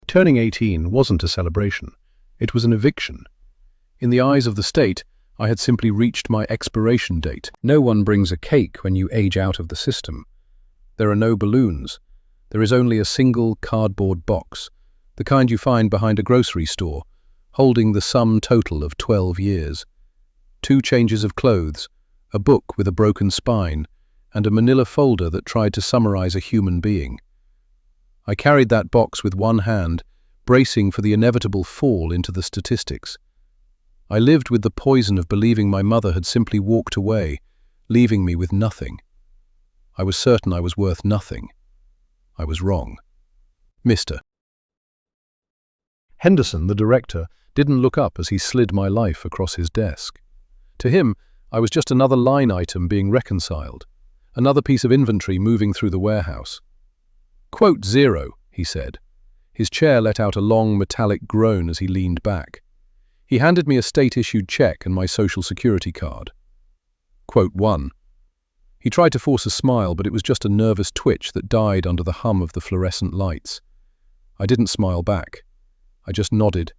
Turning 18 wasn't a celebration. It was an eviction. In the eyes of the state, I had simply reached my expiration date. No one brings a cake when you age out of the system. There are no balloons. There is only a single cardboard box, the kind you find behind a grocery store, holding the sum total of 12 years. 2 changes of clothes, a book with a broken spine, and a manila folder that tried to summarize a human being. I carried that box with one hand, bracing for the inevitable fall into the statistics. I lived with the poison of believing my mother had simply walked away, leaving me with nothing. I was certain I was worth nothing. I was wrong. Mr. Henderson, the director, didn't look up as he slid my life across his desk. To him, I was just another line item being reconciled, another piece of inventory moving through the warehouse. "Quote 0, he said. His chair let out a long metallic groan as he leaned back. He handed me a state-issued check and my social security card. Quote 1. He tried to force a smile, but it was just a nervous twitch that died under the hum of the fluorescent lights. I didn't smile back. I just nodded,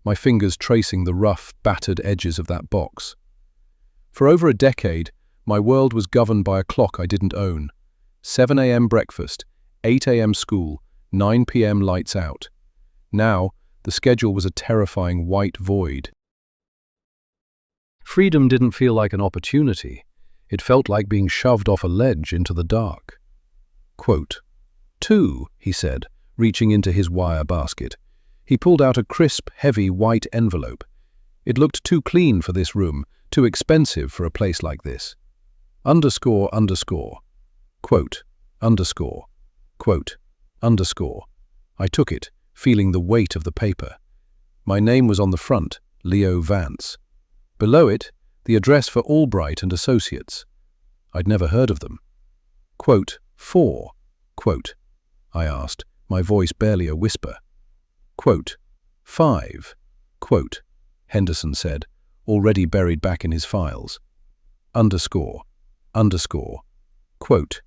my fingers tracing the rough, battered edges of that box. For over a decade, my world was governed by a clock I didn't own. 7 a.m. breakfast, 8 a.m. school, 9 p.m. lights out. Now, the schedule was a terrifying white void. Freedom didn't feel like an opportunity. It felt like being shoved off a ledge into the dark. Quote 2, he said, reaching into his wire basket. He pulled out a crisp, heavy white envelope. It looked too clean for this room, too expensive for a place like this. Underscore, underscore. Quote, underscore. Quote, underscore. I took it, feeling the weight of the paper. My name was on the front, Leo Vance. Below it, the address for Albright and Associates. I'd never heard of them. Quote, 4. Quote, I asked, my voice barely a whisper. Quote, 5. Quote, Henderson said, already buried back in his files. Underscore, underscore. Quote,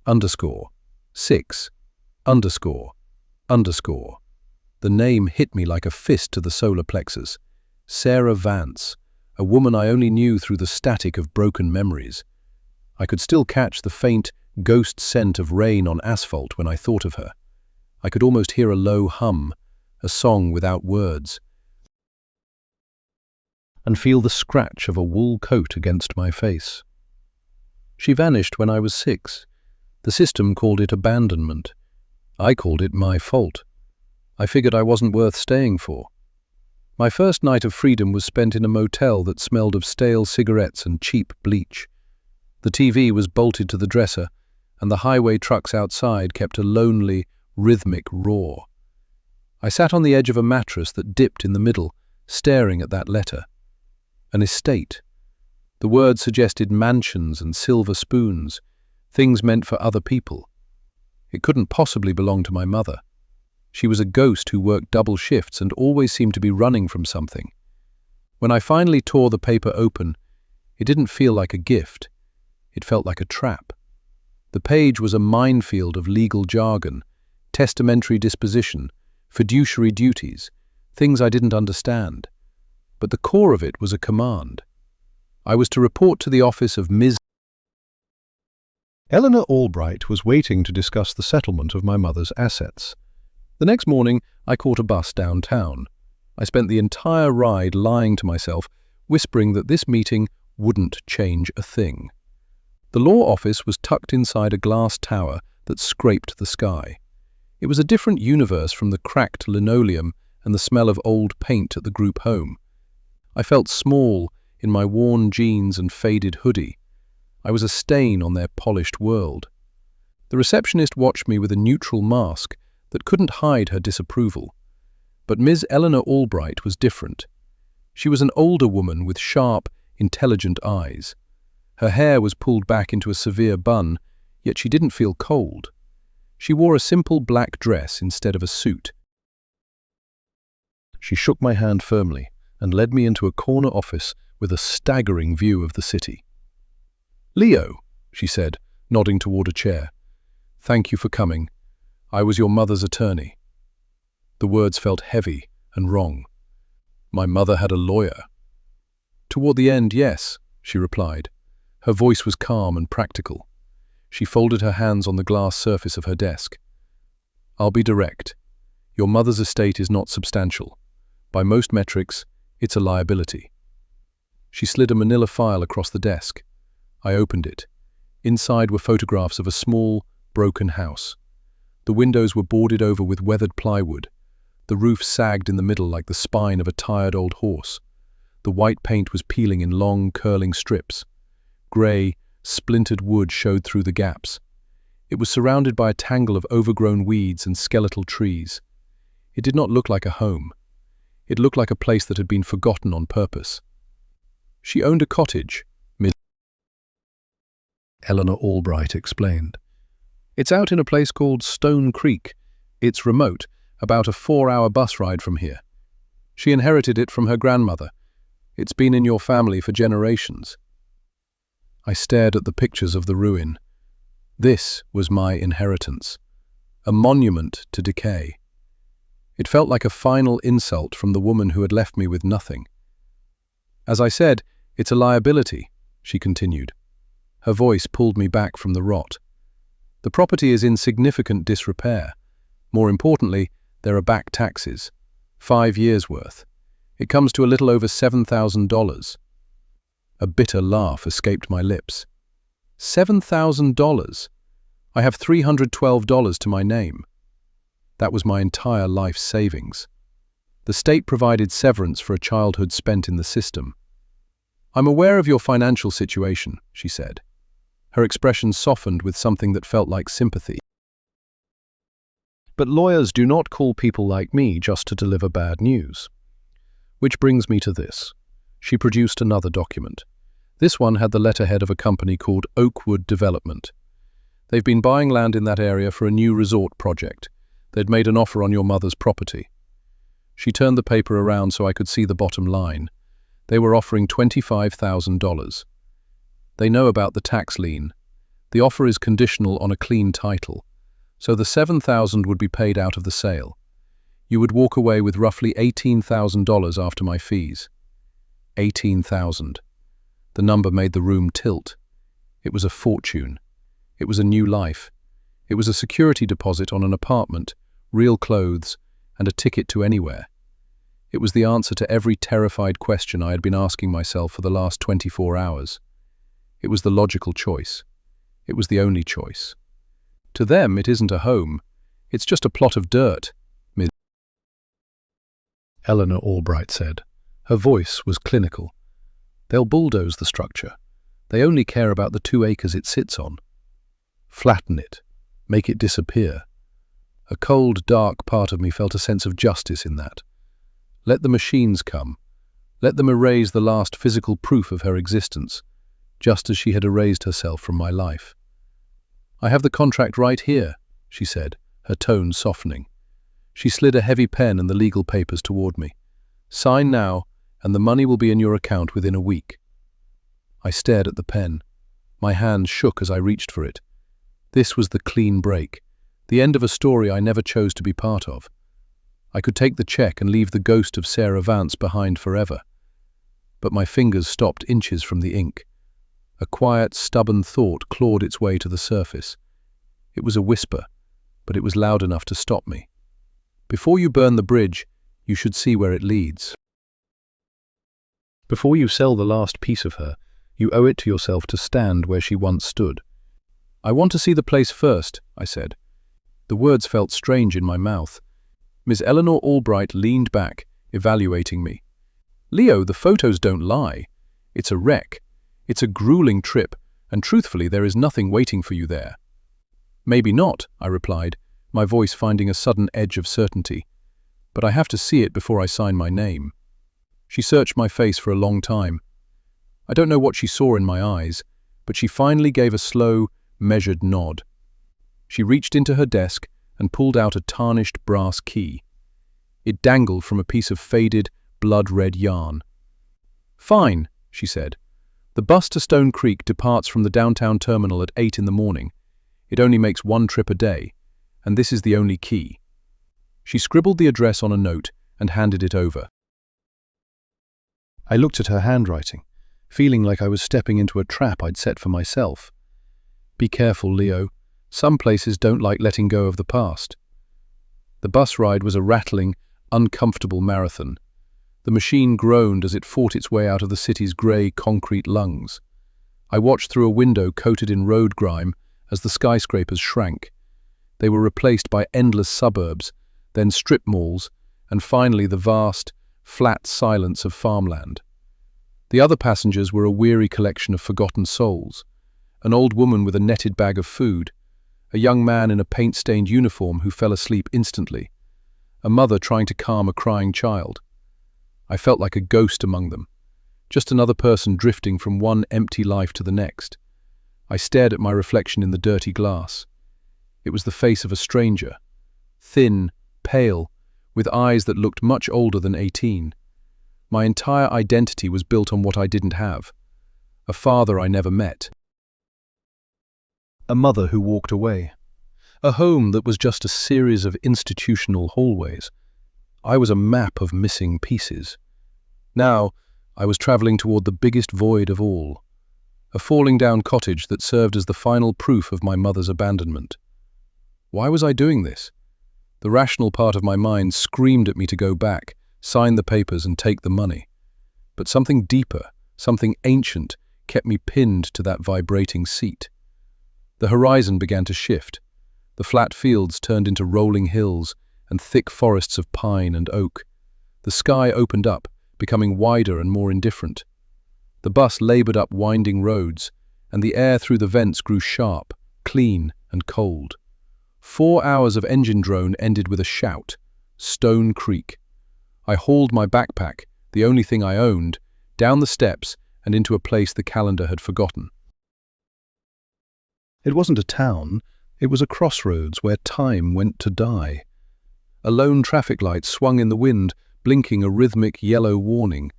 underscore, 6. Underscore, underscore. The name hit me like a fist to the solar plexus. Sarah Vance, a woman I only knew through the static of broken memories. I could still catch the faint, ghost scent of rain on asphalt when I thought of her. I could almost hear a low hum, a song without words, and feel the scratch of a wool coat against my face. She vanished when I was 6. The system called it abandonment. I called it my fault. I figured I wasn't worth staying for. My first night of freedom was spent in a motel that smelled of stale cigarettes and cheap bleach. The TV was bolted to the dresser, and the highway trucks outside kept a lonely, rhythmic roar. I sat on the edge of a mattress that dipped in the middle, staring at that letter. An estate. The word suggested mansions and silver spoons, things meant for other people. It couldn't possibly belong to my mother. She was a ghost who worked double shifts and always seemed to be running from something. When I finally tore the paper open, it didn't feel like a gift. It felt like a trap. The page was a minefield of legal jargon, testamentary disposition, fiduciary duties, things I didn't understand. But the core of it was a command. I was to report to the office of Ms. Eleanor Albright was waiting to discuss the settlement of my mother's assets. The next morning, I caught a bus downtown. I spent the entire ride lying to myself, whispering that this meeting wouldn't change a thing. The law office was tucked inside a glass tower that scraped the sky. It was a different universe from the cracked linoleum and the smell of old paint at the group home. I felt small in my worn jeans and faded hoodie. I was a stain on their polished world. The receptionist watched me with a neutral mask that couldn't hide her disapproval. But Ms. Eleanor Albright was different. She was an older woman with sharp, intelligent eyes. Her hair was pulled back into a severe bun, yet she didn't feel cold. She wore a simple black dress instead of a suit. She shook my hand firmly and led me into a corner office with a staggering view of the city. "Leo," she said, nodding toward a chair. "Thank you for coming. I was your mother's attorney." The words felt heavy and wrong. My mother had a lawyer. Toward the end, yes, she replied. Her voice was calm and practical. She folded her hands on the glass surface of her desk. I'll be direct. Your mother's estate is not substantial. By most metrics, it's a liability. She slid a manila file across the desk. I opened it. Inside were photographs of a small, broken house. The windows were boarded over with weathered plywood. The roof sagged in the middle like the spine of a tired old horse. The white paint was peeling in long, curling strips. Grey, splintered wood showed through the gaps. It was surrounded by a tangle of overgrown weeds and skeletal trees. It did not look like a home. It looked like a place that had been forgotten on purpose. She owned a cottage, Miss Eleanor Albright explained. It's out in a place called Stone Creek. It's remote, about a 4-hour bus ride from here. She inherited it from her grandmother. It's been in your family for generations. I stared at the pictures of the ruin. This was my inheritance, a monument to decay. It felt like a final insult from the woman who had left me with nothing. As I said, it's a liability, she continued. Her voice pulled me back from the rot. The property is in significant disrepair. More importantly, there are back taxes, 5 years' worth. It comes to a little over $7,000. A bitter laugh escaped my lips. $7,000? I have $312 to my name. That was my entire life's savings. The state provided severance for a childhood spent in the system. I'm aware of your financial situation, she said. Her expression softened with something that felt like sympathy. But lawyers do not call people like me just to deliver bad news. Which brings me to this. She produced another document. This one had the letterhead of a company called Oakwood Development. They've been buying land in that area for a new resort project. They'd made an offer on your mother's property. She turned the paper around so I could see the bottom line. They were offering $25,000. They know about the tax lien. The offer is conditional on a clean title, so the $7,000 would be paid out of the sale. You would walk away with roughly $18,000 after my fees. $18,000. The number made the room tilt. It was a fortune. It was a new life. It was a security deposit on an apartment, real clothes, and a ticket to anywhere. It was the answer to every terrified question I had been asking myself for the last 24 hours. It was the logical choice. It was the only choice. To them, it isn't a home. It's just a plot of dirt, Miss Eleanor Albright said. Her voice was clinical. They'll bulldoze the structure. They only care about the 2 acres it sits on. Flatten it. Make it disappear. A cold, dark part of me felt a sense of justice in that. Let the machines come. Let them erase the last physical proof of her existence, just as she had erased herself from my life. I have the contract right here, she said, her tone softening. She slid a heavy pen and the legal papers toward me. Sign now, and the money will be in your account within a week. I stared at the pen. My hands shook as I reached for it. This was the clean break, the end of a story I never chose to be part of. I could take the check and leave the ghost of Sarah Vance behind forever. But my fingers stopped inches from the ink. A quiet, stubborn thought clawed its way to the surface. It was a whisper, but it was loud enough to stop me. Before you burn the bridge, you should see where it leads. Before you sell the last piece of her, you owe it to yourself to stand where she once stood. I want to see the place first, I said. The words felt strange in my mouth. Miss Eleanor Albright leaned back, evaluating me. Leo, the photos don't lie. It's a wreck. It's a grueling trip, and truthfully, there is nothing waiting for you there. Maybe not, I replied, my voice finding a sudden edge of certainty. But I have to see it before I sign my name. She searched my face for a long time. I don't know what she saw in my eyes, but she finally gave a slow, measured nod. She reached into her desk and pulled out a tarnished brass key. It dangled from a piece of faded, blood-red yarn. Fine, she said. The bus to Stone Creek departs from the downtown terminal at 8 in the morning. It only makes 1 trip a day, and this is the only key. She scribbled the address on a note and handed it over. I looked at her handwriting, feeling like I was stepping into a trap I'd set for myself. Be careful, Leo. Some places don't like letting go of the past. The bus ride was a rattling, uncomfortable marathon. The machine groaned as it fought its way out of the city's grey concrete lungs. I watched through a window coated in road grime as the skyscrapers shrank. They were replaced by endless suburbs, then strip malls, and finally the vast, flat silence of farmland. The other passengers were a weary collection of forgotten souls. An old woman with a netted bag of food, a young man in a paint-stained uniform who fell asleep instantly, a mother trying to calm a crying child. I felt like a ghost among them, just another person drifting from one empty life to the next. I stared at my reflection in the dirty glass. It was the face of a stranger, thin, pale, with eyes that looked much older than 18. My entire identity was built on what I didn't have. A father I never met. A mother who walked away. A home that was just a series of institutional hallways. I was a map of missing pieces. Now, I was travelling toward the biggest void of all. A falling-down cottage that served as the final proof of my mother's abandonment. Why was I doing this? The rational part of my mind screamed at me to go back, sign the papers and take the money. But something deeper, something ancient, kept me pinned to that vibrating seat. The horizon began to shift. The flat fields turned into rolling hills and thick forests of pine and oak. The sky opened up, becoming wider and more indifferent. The bus labored up winding roads, and the air through the vents grew sharp, clean, and cold. 4 hours of engine drone ended with a shout. Stone Creek. I hauled my backpack, the only thing I owned, down the steps and into a place the calendar had forgotten. It wasn't a town, it was a crossroads where time went to die. A lone traffic light swung in the wind, blinking a rhythmic yellow warning.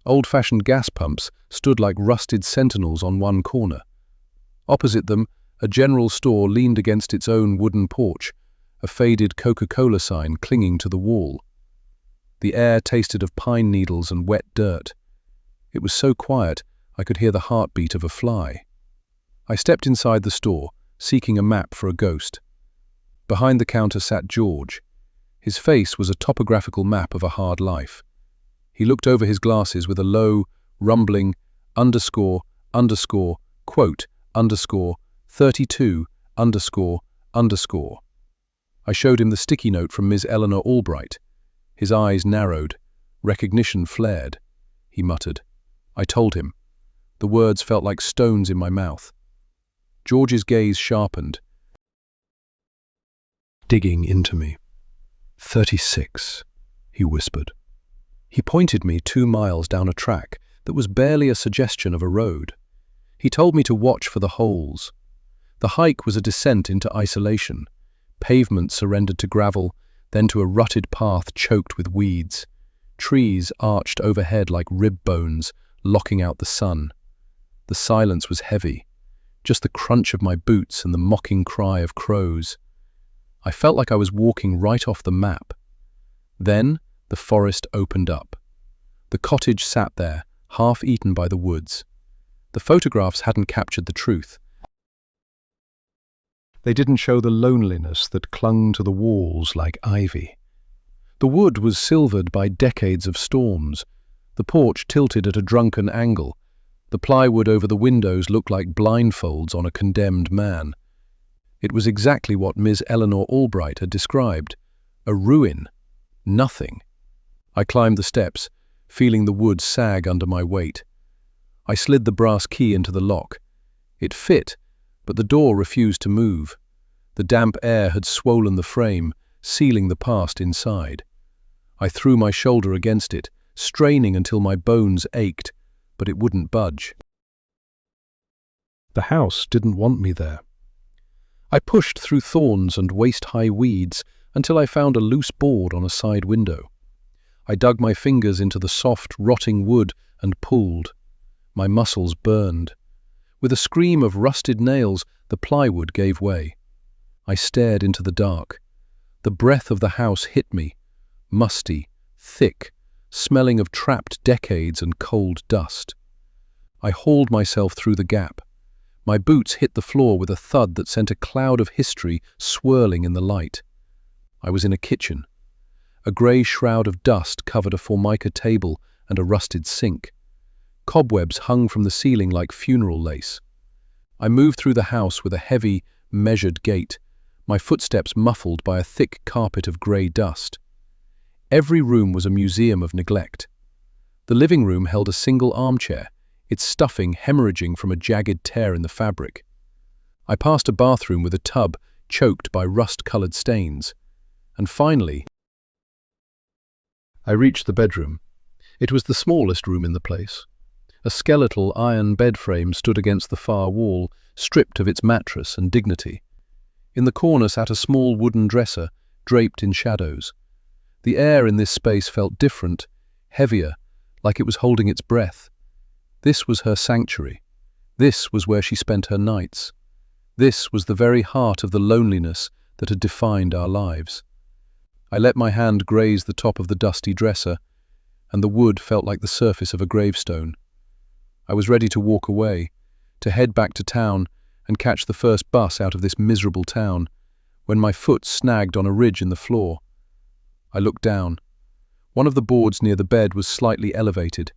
Old-fashioned gas pumps stood like rusted sentinels on one corner. Opposite them, a general store leaned against its own wooden porch, a faded Coca-Cola sign clinging to the wall. The air tasted of pine needles and wet dirt. It was so quiet I could hear the heartbeat of a fly. I stepped inside the store, seeking a map for a ghost. Behind the counter sat George. His face was a topographical map of a hard life. He looked over his glasses with a low, rumbling, __, quote, _32, __. I showed him the sticky note from Ms. Eleanor Albright. His eyes narrowed. Recognition flared. He muttered. I told him. The words felt like stones in my mouth. George's gaze sharpened, digging into me. 36, he whispered. He pointed me 2 miles down a track that was barely a suggestion of a road. He told me to watch for the holes. The hike was a descent into isolation. Pavement surrendered to gravel, then to a rutted path choked with weeds. Trees arched overhead like rib bones, locking out the sun. The silence was heavy, just the crunch of my boots and the mocking cry of crows. I felt like I was walking right off the map. Then the forest opened up. The cottage sat there, half eaten by the woods. The photographs hadn't captured the truth. They didn't show the loneliness that clung to the walls like ivy. The wood was silvered by decades of storms. The porch tilted at a drunken angle. The plywood over the windows looked like blindfolds on a condemned man. It was exactly what Ms. Eleanor Albright had described. A ruin. Nothing. I climbed the steps, feeling the wood sag under my weight. I slid the brass key into the lock. It fit, but the door refused to move. The damp air had swollen the frame, sealing the past inside. I threw my shoulder against it, straining until my bones ached, but it wouldn't budge. The house didn't want me there. I pushed through thorns and waist-high weeds until I found a loose board on a side window. I dug my fingers into the soft, rotting wood and pulled. My muscles burned. With a scream of rusted nails, the plywood gave way. I stared into the dark. The breath of the house hit me, musty, thick, smelling of trapped decades and cold dust. I hauled myself through the gap. My boots hit the floor with a thud that sent a cloud of history swirling in the light. I was in a kitchen. A grey shroud of dust covered a formica table and a rusted sink. Cobwebs hung from the ceiling like funeral lace. I moved through the house with a heavy, measured gait, my footsteps muffled by a thick carpet of grey dust. Every room was a museum of neglect. The living room held a single armchair, its stuffing hemorrhaging from a jagged tear in the fabric. I passed a bathroom with a tub choked by rust-coloured stains. And finally, I reached the bedroom. It was the smallest room in the place. A skeletal iron bed frame stood against the far wall, stripped of its mattress and dignity. In the corner sat a small wooden dresser, draped in shadows. The air in this space felt different, heavier, like it was holding its breath. This was her sanctuary. This was where she spent her nights. This was the very heart of the loneliness that had defined our lives. I let my hand graze the top of the dusty dresser, and the wood felt like the surface of a gravestone. I was ready to walk away, to head back to town and catch the first bus out of this miserable town, when my foot snagged on a ridge in the floor. I looked down. One of the boards near the bed was slightly elevated.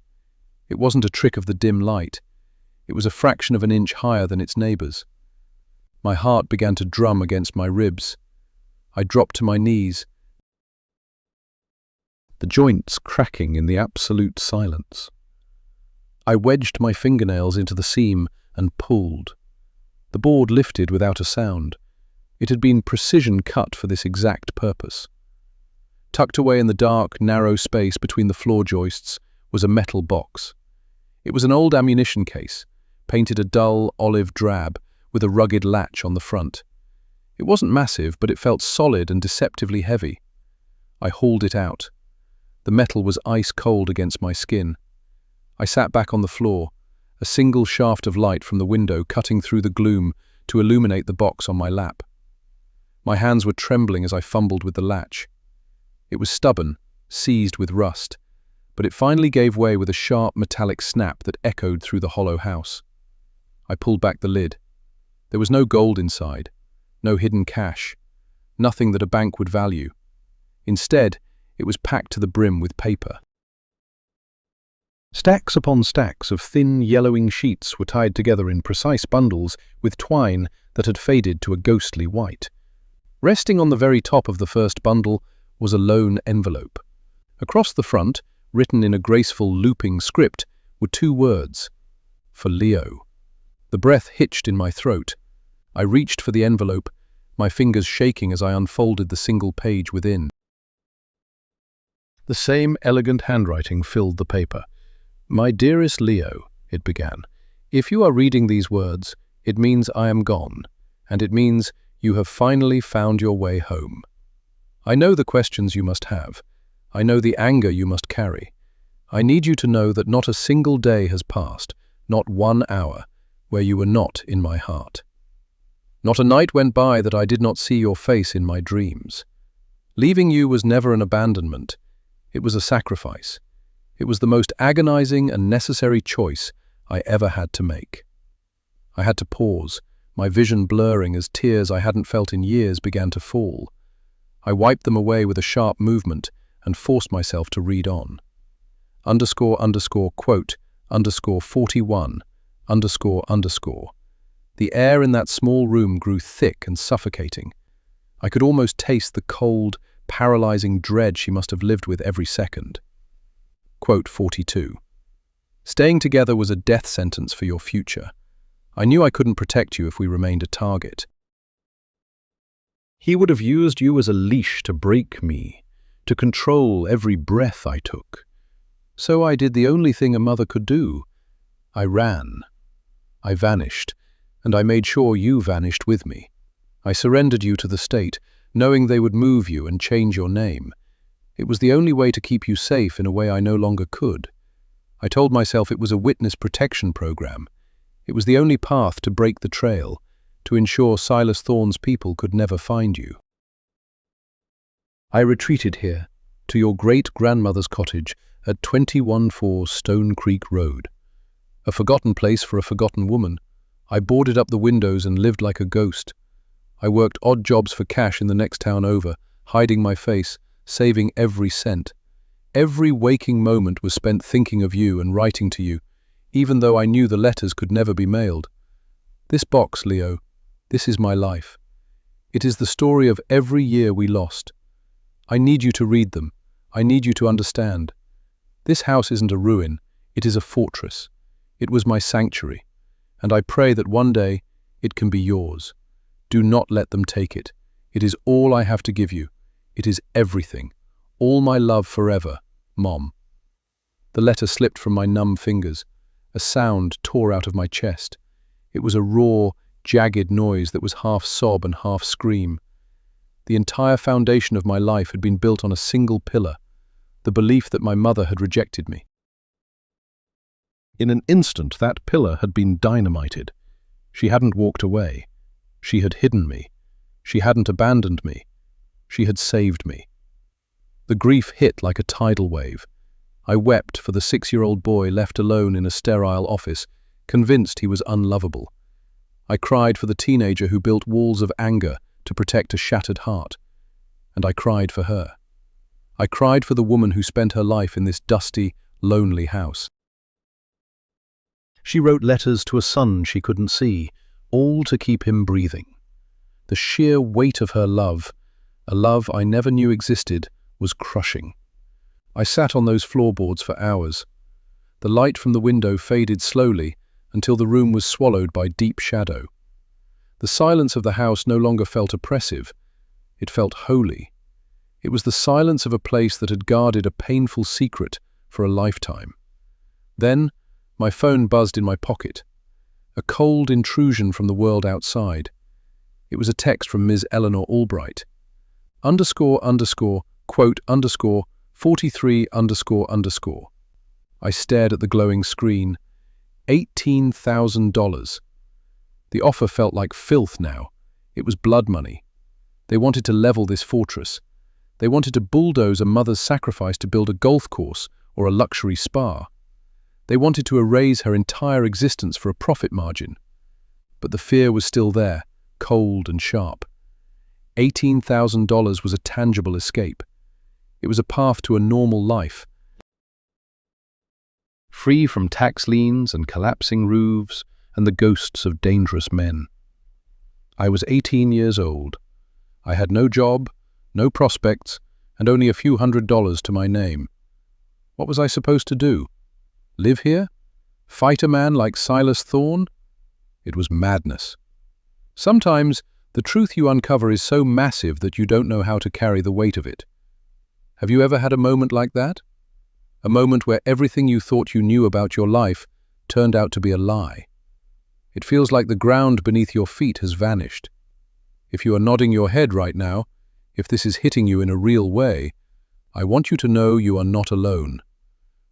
It wasn't a trick of the dim light. It was a fraction of an inch higher than its neighbours. My heart began to drum against my ribs. I dropped to my knees, the joints cracking in the absolute silence. I wedged my fingernails into the seam and pulled. The board lifted without a sound. It had been precision cut for this exact purpose. Tucked away in the dark, narrow space between the floor joists was a metal box. It was an old ammunition case, painted a dull olive drab with a rugged latch on the front. It wasn't massive, but it felt solid and deceptively heavy. I hauled it out. The metal was ice cold against my skin. I sat back on the floor, a single shaft of light from the window cutting through the gloom to illuminate the box on my lap. My hands were trembling as I fumbled with the latch. It was stubborn, seized with rust, but it finally gave way with a sharp metallic snap that echoed through the hollow house. I pulled back the lid. There was no gold inside, no hidden cash, nothing that a bank would value. Instead, it was packed to the brim with paper. Stacks upon stacks of thin, yellowing sheets were tied together in precise bundles with twine that had faded to a ghostly white. Resting on the very top of the first bundle was a lone envelope. Across the front, written in a graceful looping script, were two words: for Leo. The breath hitched in my throat. I reached for the envelope, my fingers shaking as I unfolded the single page within. The same elegant handwriting filled the paper. "My dearest Leo," it began, "if you are reading these words, it means I am gone, and it means you have finally found your way home. I know the questions you must have. I know the anger you must carry. I need you to know that not a single day has passed, not 1 hour, where you were not in my heart. Not a night went by that I did not see your face in my dreams. Leaving you was never an abandonment. It was a sacrifice. It was the most agonizing and necessary choice I ever had to make." I had to pause, my vision blurring as tears I hadn't felt in years began to fall. I wiped them away with a sharp movement and forced myself to read on. __quote _41 __. The air in that small room grew thick and suffocating. I could almost taste the cold, paralyzing dread she must have lived with every second. Quote 42. "Staying together was a death sentence for your future. I knew I couldn't protect you if we remained a target. He would have used you as a leash to break me, to control every breath I took. So I did the only thing a mother could do. I ran. I vanished, and I made sure you vanished with me. I surrendered you to the state, knowing they would move you and change your name. It was the only way to keep you safe in a way I no longer could. I told myself it was a witness protection program. It was the only path to break the trail, to ensure Silas Thorne's people could never find you. I retreated here, to your great-grandmother's cottage at 214 Stone Creek Road. A forgotten place for a forgotten woman. I boarded up the windows and lived like a ghost. I worked odd jobs for cash in the next town over, hiding my face, saving every cent. Every waking moment was spent thinking of you and writing to you, even though I knew the letters could never be mailed. This box, Leo, this is my life. It is the story of every year we lost. I need you to read them. I need you to understand. This house isn't a ruin, it is a fortress. It was my sanctuary, and I pray that one day it can be yours. Do not let them take it. It is all I have to give you. It is everything. All my love forever, Mom. The letter slipped from my numb fingers. A sound tore out of my chest. It was a raw, jagged noise that was half sob and half scream. The entire foundation of my life had been built on a single pillar, the belief that my mother had rejected me. In an instant, that pillar had been dynamited. She hadn't walked away. She had hidden me. She hadn't abandoned me. She had saved me. The grief hit like a tidal wave. I wept for the 6-year-old boy left alone in a sterile office, convinced he was unlovable. I cried for the teenager who built walls of anger to protect a shattered heart. And I cried for her. I cried for the woman who spent her life in this dusty, lonely house. She wrote letters to a son she couldn't see, all to keep him breathing. The sheer weight of her love, a love I never knew existed, was crushing. I sat on those floorboards for hours. The light from the window faded slowly until the room was swallowed by deep shadow. The silence of the house no longer felt oppressive. It felt holy. It was the silence of a place that had guarded a painful secret for a lifetime. Then, my phone buzzed in my pocket. A cold intrusion from the world outside. It was a text from Ms. Eleanor Albright. __quote _43 __. I stared at the glowing screen. $18,000. The offer felt like filth now. It was blood money. They wanted to level this fortress. They wanted to bulldoze a mother's sacrifice to build a golf course or a luxury spa. They wanted to erase her entire existence for a profit margin. But the fear was still there, cold and sharp. $18,000 was a tangible escape. It was a path to a normal life, free from tax liens and collapsing roofs and the ghosts of dangerous men. I was 18 years old. I had no job, no prospects, and only a few $100s to my name. What was I supposed to do? Live here? Fight a man like Silas Thorne? It was madness. Sometimes the truth you uncover is so massive that you don't know how to carry the weight of it. Have you ever had a moment like that? A moment where everything you thought you knew about your life turned out to be a lie. It feels like the ground beneath your feet has vanished. If you are nodding your head right now, if this is hitting you in a real way, I want you to know you are not alone.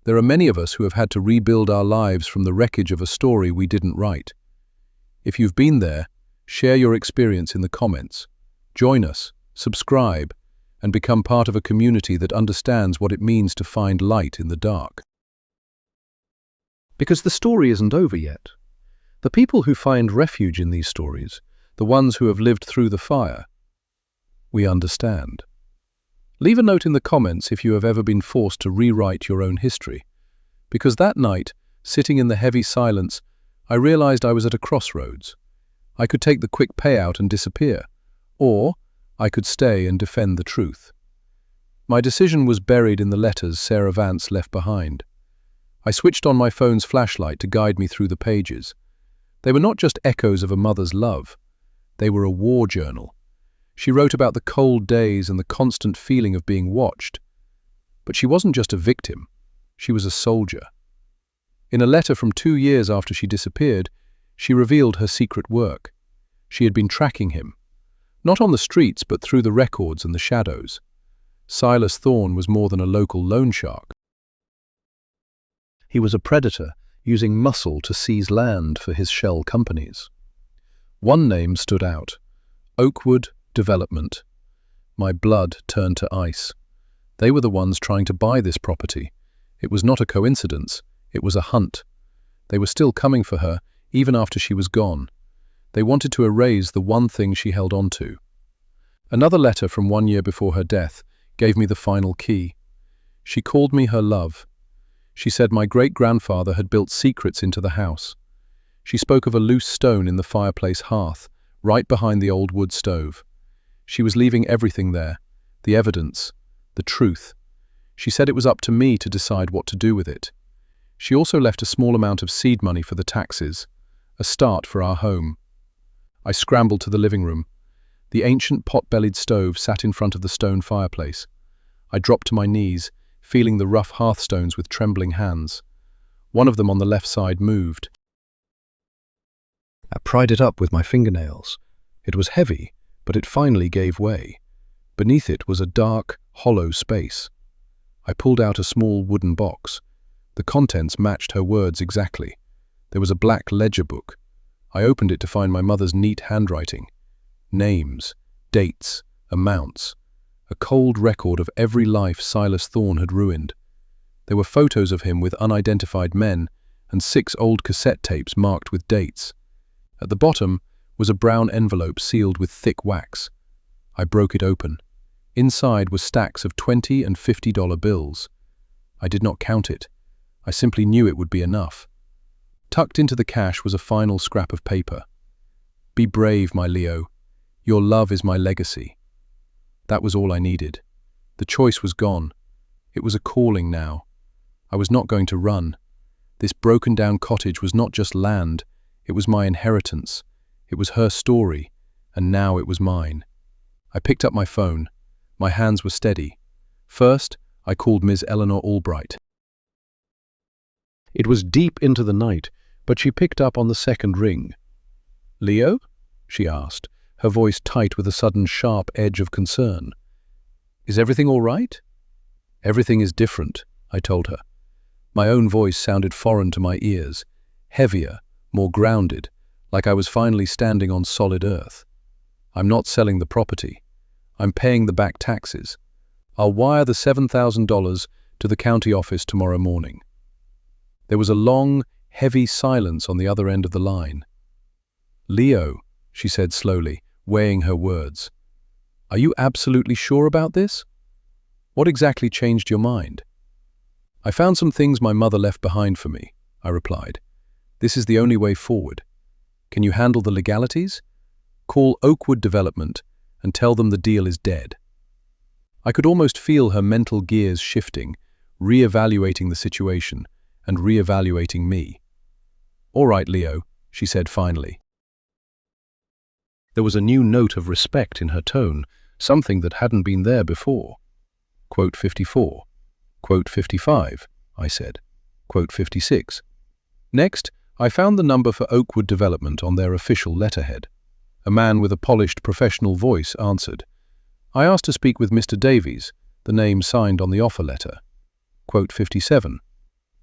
There are many of us who have had to rebuild our lives from the wreckage of a story we didn't write. If you've been there, share your experience in the comments. Join us, subscribe, and become part of a community that understands what it means to find light in the dark. Because the story isn't over yet. The people who find refuge in these stories, the ones who have lived through the fire, we understand. Leave a note in the comments if you have ever been forced to rewrite your own history. Because that night, sitting in the heavy silence, I realized I was at a crossroads. I could take the quick payout and disappear, or I could stay and defend the truth. My decision was buried in the letters Sarah Vance left behind. I switched on my phone's flashlight to guide me through the pages. They were not just echoes of a mother's love. They were a war journal. She wrote about the cold days and the constant feeling of being watched. But she wasn't just a victim. She was a soldier. In a letter from 2 years after she disappeared, she revealed her secret work. She had been tracking him. Not on the streets, but through the records and the shadows. Silas Thorne was more than a local loan shark. He was a predator, using muscle to seize land for his shell companies. One name stood out: Oakwood Development. My blood turned to ice. They were the ones trying to buy this property. It was not a coincidence. It was a hunt. They were still coming for her, even after she was gone. They wanted to erase the one thing she held on to. Another letter from 1 year before her death gave me the final key. She called me her love. She said my great-grandfather had built secrets into the house. She spoke of a loose stone in the fireplace hearth, right behind the old wood stove. She was leaving everything there, the evidence, the truth. She said it was up to me to decide what to do with it. She also left a small amount of seed money for the taxes, a start for our home. I scrambled to the living room. The ancient pot-bellied stove sat in front of the stone fireplace. I dropped to my knees, feeling the rough hearthstones with trembling hands. One of them on the left side moved. I pried it up with my fingernails. It was heavy, but it finally gave way. Beneath it was a dark, hollow space. I pulled out a small wooden box. The contents matched her words exactly. There was a black ledger book. I opened it to find my mother's neat handwriting. Names, dates, amounts. A cold record of every life Silas Thorne had ruined. There were photos of him with unidentified men and 6 old cassette tapes marked with dates. At the bottom was a brown envelope sealed with thick wax. I broke it open. Inside were stacks of $20 and $50 bills. I did not count it. I simply knew it would be enough. Tucked into the cash was a final scrap of paper. Be brave, my Leo. Your love is my legacy. That was all I needed. The choice was gone. It was a calling now. I was not going to run. This broken-down cottage was not just land. It was my inheritance. It was her story, and now it was mine. I picked up my phone. My hands were steady. First, I called Ms. Eleanor Albright. It was deep into the night, but she picked up on the second ring. "Leo?" she asked, her voice tight with a sudden sharp edge of concern. "Is everything all right?" "Everything is different," I told her. My own voice sounded foreign to my ears, heavier, more grounded, like I was finally standing on solid earth. "I'm not selling the property. I'm paying the back taxes. I'll wire the $7,000 to the county office tomorrow morning." There was a long, heavy silence on the other end of the line. "Leo," she said slowly, weighing her words, "are you absolutely sure about this? What exactly changed your mind?" "I found some things my mother left behind for me," I replied. "This is the only way forward. Can you handle the legalities? Call Oakwood Development and tell them the deal is dead." I could almost feel her mental gears shifting, re-evaluating the situation and re-evaluating me. "All right, Leo," she said finally. There was a new note of respect in her tone, something that hadn't been there before. "Quote 54. Quote 55, I said. Quote 56. Next, I found the number for Oakwood Development on their official letterhead. A man with a polished professional voice answered. I asked to speak with Mr. Davies, the name signed on the offer letter. Quote 57.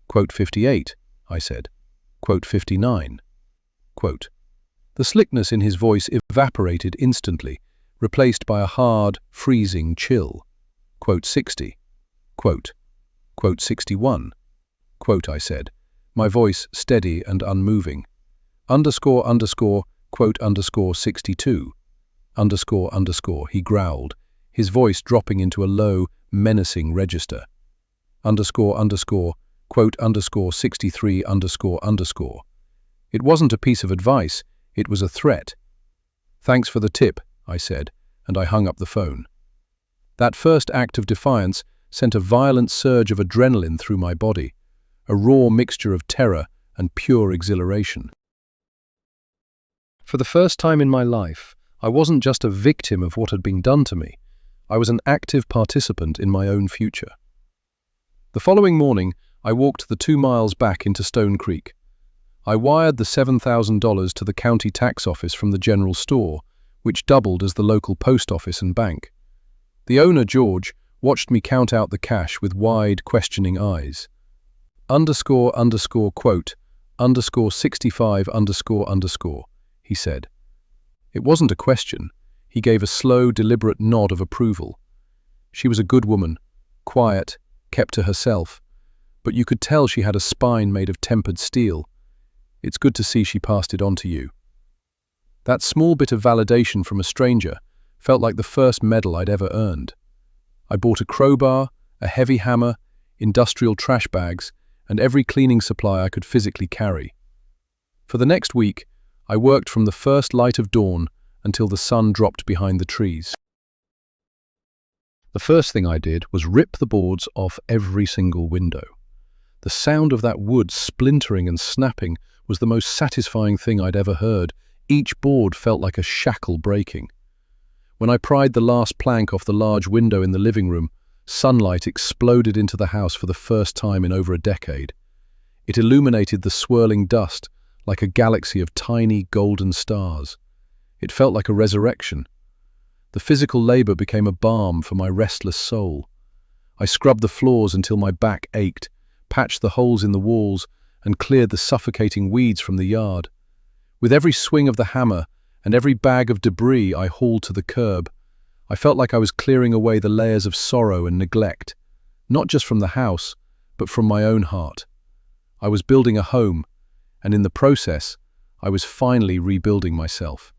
Quote 58, I said. Quote 59. Quote. The slickness in his voice evaporated instantly, replaced by a hard, freezing chill. Quote 60. Quote. Quote 61. Quote, I said, my voice steady and unmoving. Underscore, underscore, quote, underscore 62. Underscore, underscore, he growled, his voice dropping into a low, menacing register. Underscore, underscore, quote, underscore 63, underscore, underscore. It wasn't a piece of advice, it was a threat. Thanks for the tip, I said, and I hung up the phone. That first act of defiance sent a violent surge of adrenaline through my body, a raw mixture of terror and pure exhilaration. For the first time in my life, I wasn't just a victim of what had been done to me. I was an active participant in my own future. The following morning, I walked the 2 miles back into Stone Creek. I wired the $7,000 to the county tax office from the general store, which doubled as the local post office and bank. The owner, George, watched me count out the cash with wide, questioning eyes. Underscore, underscore, quote, underscore 65, underscore, underscore, he said. It wasn't a question. He gave a slow, deliberate nod of approval. She was a good woman, quiet, kept to herself, but you could tell she had a spine made of tempered steel. It's good to see she passed it on to you. That small bit of validation from a stranger felt like the first medal I'd ever earned. I bought a crowbar, a heavy hammer, industrial trash bags, and every cleaning supply I could physically carry. For the next week, I worked from the first light of dawn until the sun dropped behind the trees. The first thing I did was rip the boards off every single window. The sound of that wood splintering and snapping was the most satisfying thing I'd ever heard. Each board felt like a shackle breaking. When I pried the last plank off the large window in the living room, sunlight exploded into the house for the first time in over a decade. It illuminated the swirling dust like a galaxy of tiny golden stars. It felt like a resurrection. The physical labor became a balm for my restless soul. I scrubbed the floors until my back ached, patched the holes in the walls, and cleared the suffocating weeds from the yard. With every swing of the hammer and every bag of debris I hauled to the curb, I felt like I was clearing away the layers of sorrow and neglect, not just from the house, but from my own heart. I was building a home, and in the process, I was finally rebuilding myself.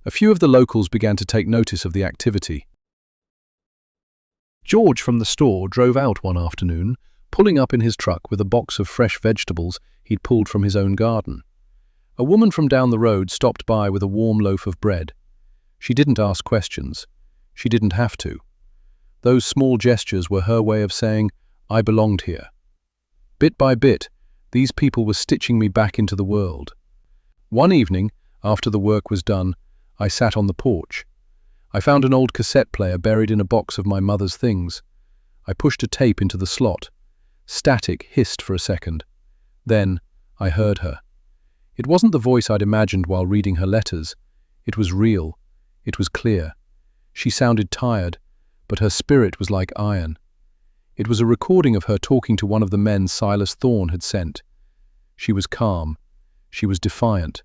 A few of the locals began to take notice of the activity. George from the store drove out one afternoon, pulling up in his truck with a box of fresh vegetables he'd pulled from his own garden. A woman from down the road stopped by with a warm loaf of bread. She didn't ask questions. She didn't have to. Those small gestures were her way of saying, I belonged here. Bit by bit, these people were stitching me back into the world. One evening, after the work was done, I sat on the porch. I found an old cassette player buried in a box of my mother's things. I pushed a tape into the slot. Static hissed for a second. Then, I heard her. It wasn't the voice I'd imagined while reading her letters. It was real. It was clear. She sounded tired, but her spirit was like iron. It was a recording of her talking to one of the men Silas Thorne had sent. She was calm. She was defiant.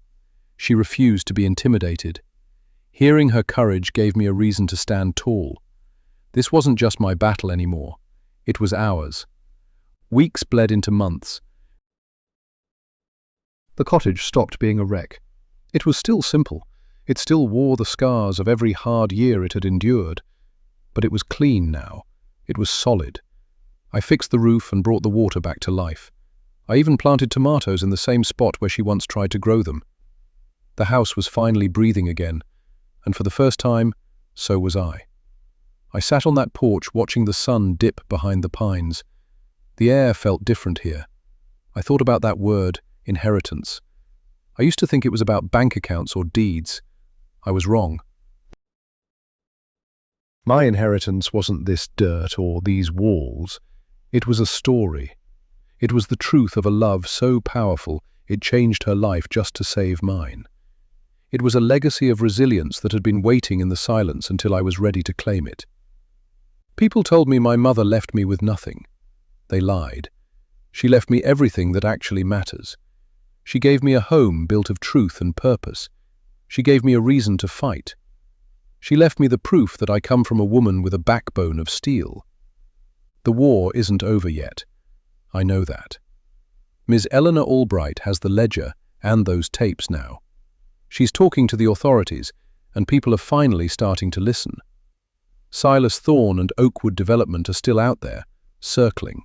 She refused to be intimidated. Hearing her courage gave me a reason to stand tall. This wasn't just my battle anymore. It was ours. Weeks bled into months. The cottage stopped being a wreck. It was still simple. It still wore the scars of every hard year it had endured. But it was clean now. It was solid. I fixed the roof and brought the water back to life. I even planted tomatoes in the same spot where she once tried to grow them. The house was finally breathing again, and for the first time, so was I. I sat on that porch watching the sun dip behind the pines. The air felt different here. I thought about that word, inheritance. I used to think it was about bank accounts or deeds. I was wrong. My inheritance wasn't this dirt or these walls. It was a story. It was the truth of a love so powerful it changed her life just to save mine. It was a legacy of resilience that had been waiting in the silence until I was ready to claim it. People told me my mother left me with nothing. They lied. She left me everything that actually matters. She gave me a home built of truth and purpose. She gave me a reason to fight. She left me the proof that I come from a woman with a backbone of steel. The war isn't over yet. I know that. Ms. Eleanor Albright has the ledger and those tapes now. She's talking to the authorities, and people are finally starting to listen. Silas Thorne and Oakwood Development are still out there, circling.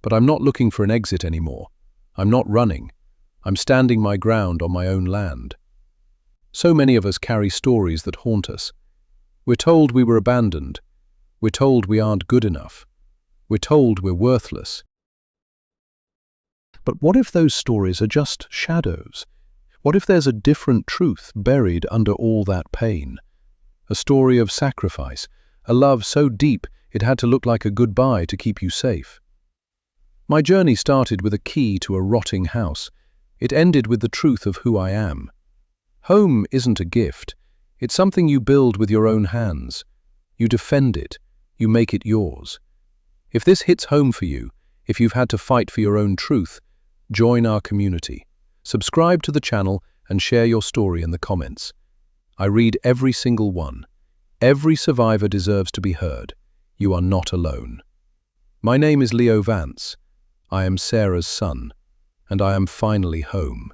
But I'm not looking for an exit anymore. I'm not running. I'm standing my ground on my own land. So many of us carry stories that haunt us. We're told we were abandoned. We're told we aren't good enough. We're told we're worthless. But what if those stories are just shadows? What if there's a different truth buried under all that pain? A story of sacrifice, a love so deep it had to look like a goodbye to keep you safe. My journey started with a key to a rotting house. It ended with the truth of who I am. Home isn't a gift. It's something you build with your own hands. You defend it. You make it yours. If this hits home for you, if you've had to fight for your own truth, join our community. Subscribe to the channel and share your story in the comments. I read every single one. Every survivor deserves to be heard. You are not alone. My name is Leo Vance. I am Sarah's son, and I am finally home.